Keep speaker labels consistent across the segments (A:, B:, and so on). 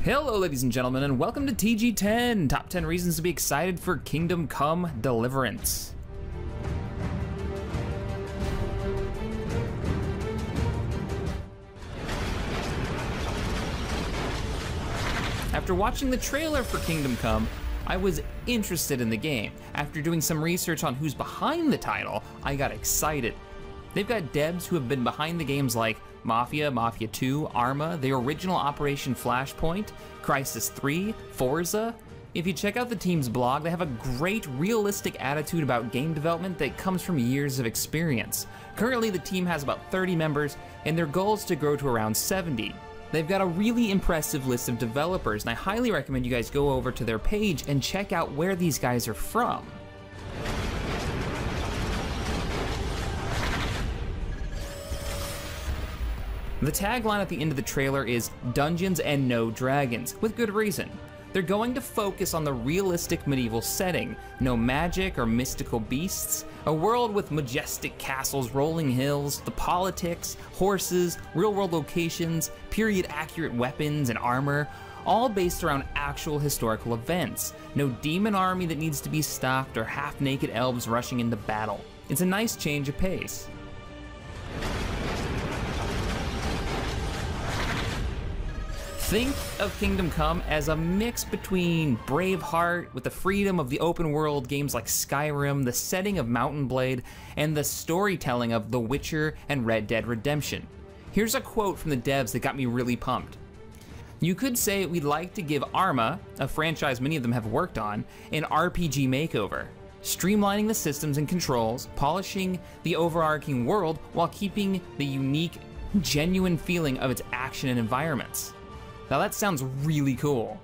A: Hello ladies and gentlemen, and welcome to TG10, top 10 reasons to be excited for Kingdom Come Deliverance. After watching the trailer for Kingdom Come, I was interested in the game. After doing some research on who's behind the title, I got excited. They've got devs who have been behind the games like Mafia, Mafia 2, Arma, the original Operation Flashpoint, Crysis 3, Forza. If you check out the team's blog, they have a great, realistic attitude about game development that comes from years of experience. Currently, the team has about 30 members, and their goal is to grow to around 70. They've got a really impressive list of developers, and I highly recommend you guys go over to their page and check out where these guys are from. The tagline at the end of the trailer is "Dungeons and No Dragons," with good reason. They're going to focus on the realistic medieval setting, no magic or mystical beasts, a world with majestic castles, rolling hills, the politics, horses, real-world locations, period-accurate weapons and armor, all based around actual historical events. No demon army that needs to be stopped or half-naked elves rushing into battle. It's a nice change of pace. Think of Kingdom Come as a mix between Braveheart with the freedom of the open world games like Skyrim, the setting of Mountain Blade, and the storytelling of The Witcher and Red Dead Redemption. Here's a quote from the devs that got me really pumped. "You could say we'd like to give Arma, a franchise many of them have worked on, an RPG makeover, streamlining the systems and controls, polishing the overarching world while keeping the unique, genuine feeling of its action and environments." Now that sounds really cool,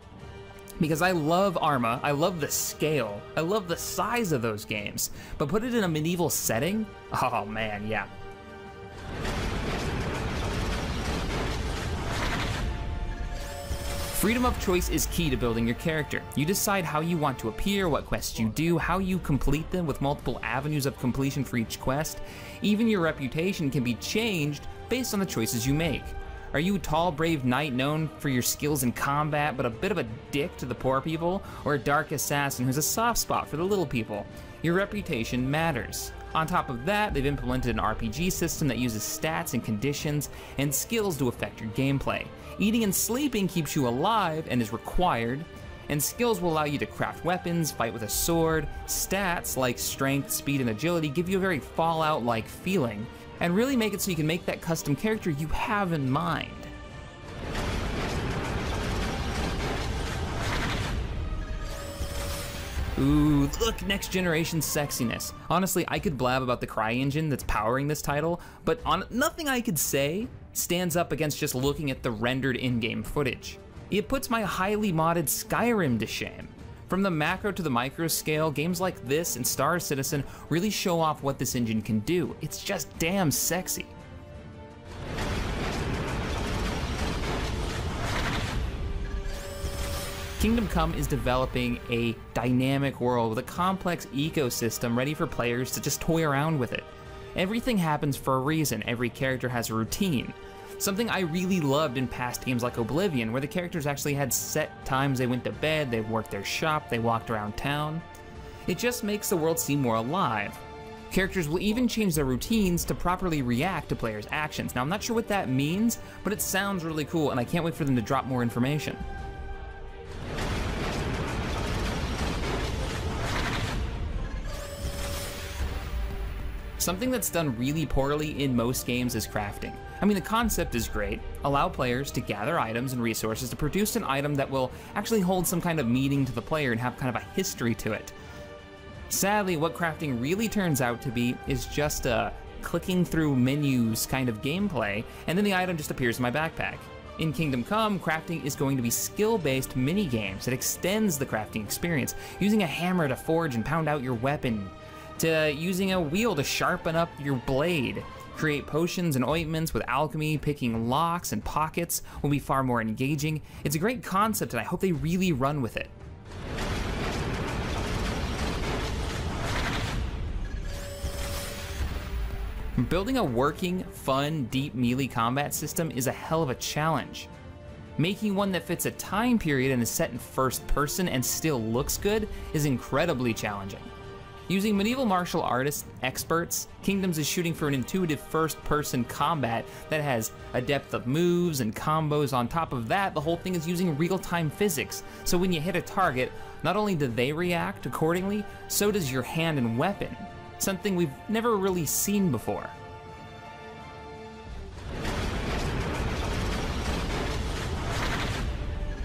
A: because I love Arma, I love the scale, I love the size of those games, but put it in a medieval setting? Oh man, yeah. Freedom of choice is key to building your character. You decide how you want to appear, what quests you do, how you complete them with multiple avenues of completion for each quest. Even your reputation can be changed based on the choices you make. Are you a tall, brave knight known for your skills in combat, but a bit of a dick to the poor people? Or a dark assassin who's a soft spot for the little people? Your reputation matters. On top of that, they've implemented an RPG system that uses stats and conditions and skills to affect your gameplay. Eating and sleeping keeps you alive and is required, and skills will allow you to craft weapons, fight with a sword. Stats like strength, speed, and agility give you a very Fallout-like feeling, and really make it so you can make that custom character you have in mind. Ooh, look, next generation sexiness. Honestly, I could blab about the CryEngine that's powering this title, but nothing I could say stands up against just looking at the rendered in-game footage. It puts my highly modded Skyrim to shame. From the macro to the micro scale, games like this and Star Citizen really show off what this engine can do. It's just damn sexy. Kingdom Come is developing a dynamic world with a complex ecosystem ready for players to just toy around with it. Everything happens for a reason. Every character has a routine. Something I really loved in past games like Oblivion, where the characters actually had set times they went to bed, they worked their shop, they walked around town. It just makes the world seem more alive. Characters will even change their routines to properly react to players' actions. Now, I'm not sure what that means, but it sounds really cool, and I can't wait for them to drop more information. Something that's done really poorly in most games is crafting. I mean, the concept is great. Allow players to gather items and resources to produce an item that will actually hold some kind of meaning to the player and have kind of a history to it. Sadly, what crafting really turns out to be is just a clicking through menus kind of gameplay, and then the item just appears in my backpack. In Kingdom Come, crafting is going to be skill-based mini-games that extends the crafting experience, using a hammer to forge and pound out your weapon, to using a wheel to sharpen up your blade. Create potions and ointments with alchemy, picking locks and pockets will be far more engaging. It's a great concept, and I hope they really run with it. Building a working, fun, deep melee combat system is a hell of a challenge. Making one that fits a time period and is set in first person and still looks good is incredibly challenging. Using medieval martial artists experts, Kingdoms is shooting for an intuitive first-person combat that has a depth of moves and combos. On top of that, the whole thing is using real-time physics, so when you hit a target, not only do they react accordingly, so does your hand and weapon, something we've never really seen before.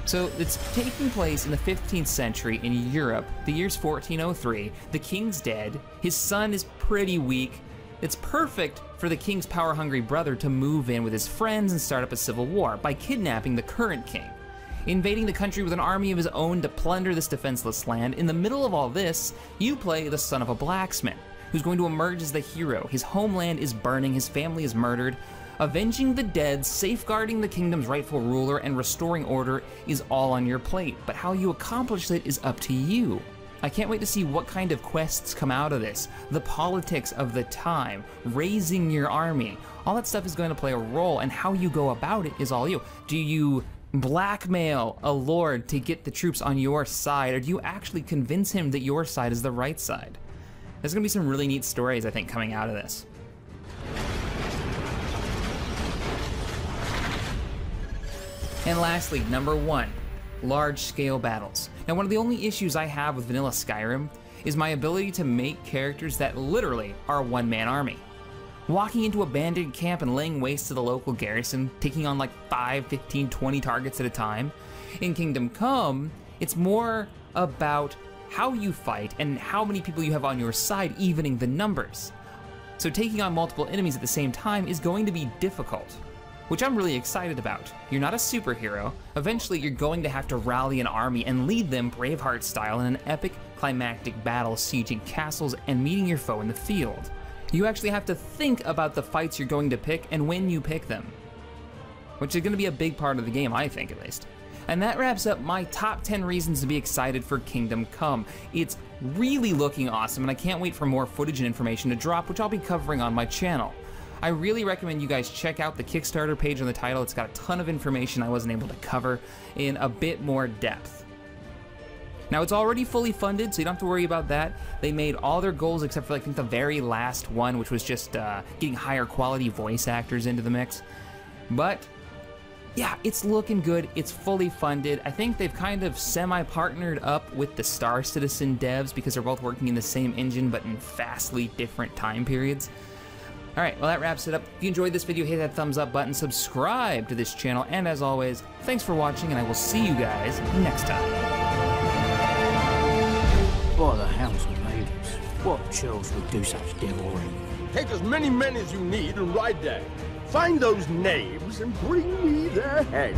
A: So it's taking place in the 15th century in Europe. The year's 1403, the king's dead, his son is pretty weak. It's perfect for the king's power-hungry brother to move in with his friends and start up a civil war by kidnapping the current king, invading the country with an army of his own to plunder this defenseless land. In the middle of all this, you play the son of a blacksmith, who's going to emerge as the hero. His homeland is burning, his family is murdered. Avenging the dead, safeguarding the kingdom's rightful ruler, and restoring order is all on your plate, but how you accomplish it is up to you. I can't wait to see what kind of quests come out of this. The politics of the time, raising your army, all that stuff is going to play a role, and how you go about it is all you. Do you blackmail a lord to get the troops on your side, or do you actually convince him that your side is the right side? There's gonna be some really neat stories, I think, coming out of this. And lastly, number 1, large-scale battles. Now, one of the only issues I have with vanilla Skyrim is my ability to make characters that literally are a one-man army. Walking into a bandit camp and laying waste to the local garrison, taking on like 5, 15, 20 targets at a time. In Kingdom Come, it's more about how you fight and how many people you have on your side, evening the numbers. So taking on multiple enemies at the same time is going to be difficult, which I'm really excited about. You're not a superhero. Eventually, you're going to have to rally an army and lead them Braveheart style in an epic climactic battle, sieging castles and meeting your foe in the field. You actually have to think about the fights you're going to pick and when you pick them, which is gonna be a big part of the game, I think, at least. And that wraps up my top 10 reasons to be excited for Kingdom Come. It's really looking awesome, and I can't wait for more footage and information to drop, which I'll be covering on my channel. I really recommend you guys check out the Kickstarter page on the title. It's got a ton of information I wasn't able to cover in a bit more depth. Now, it's already fully funded, so you don't have to worry about that. They made all their goals except for, I think, the very last one, which was just getting higher quality voice actors into the mix. But yeah, it's looking good. It's fully funded. I think they've kind of semi-partnered up with the Star Citizen devs because they're both working in the same engine but in vastly different time periods. Alright, well, that wraps it up. If you enjoyed this video, hit that thumbs up button, subscribe to this channel, and as always, thanks for watching, and I will see you guys next time.
B: By the hounds of maidens, what churls would do such devilry?
C: Take as many men as you need and ride there. Find those knaves and bring me their head.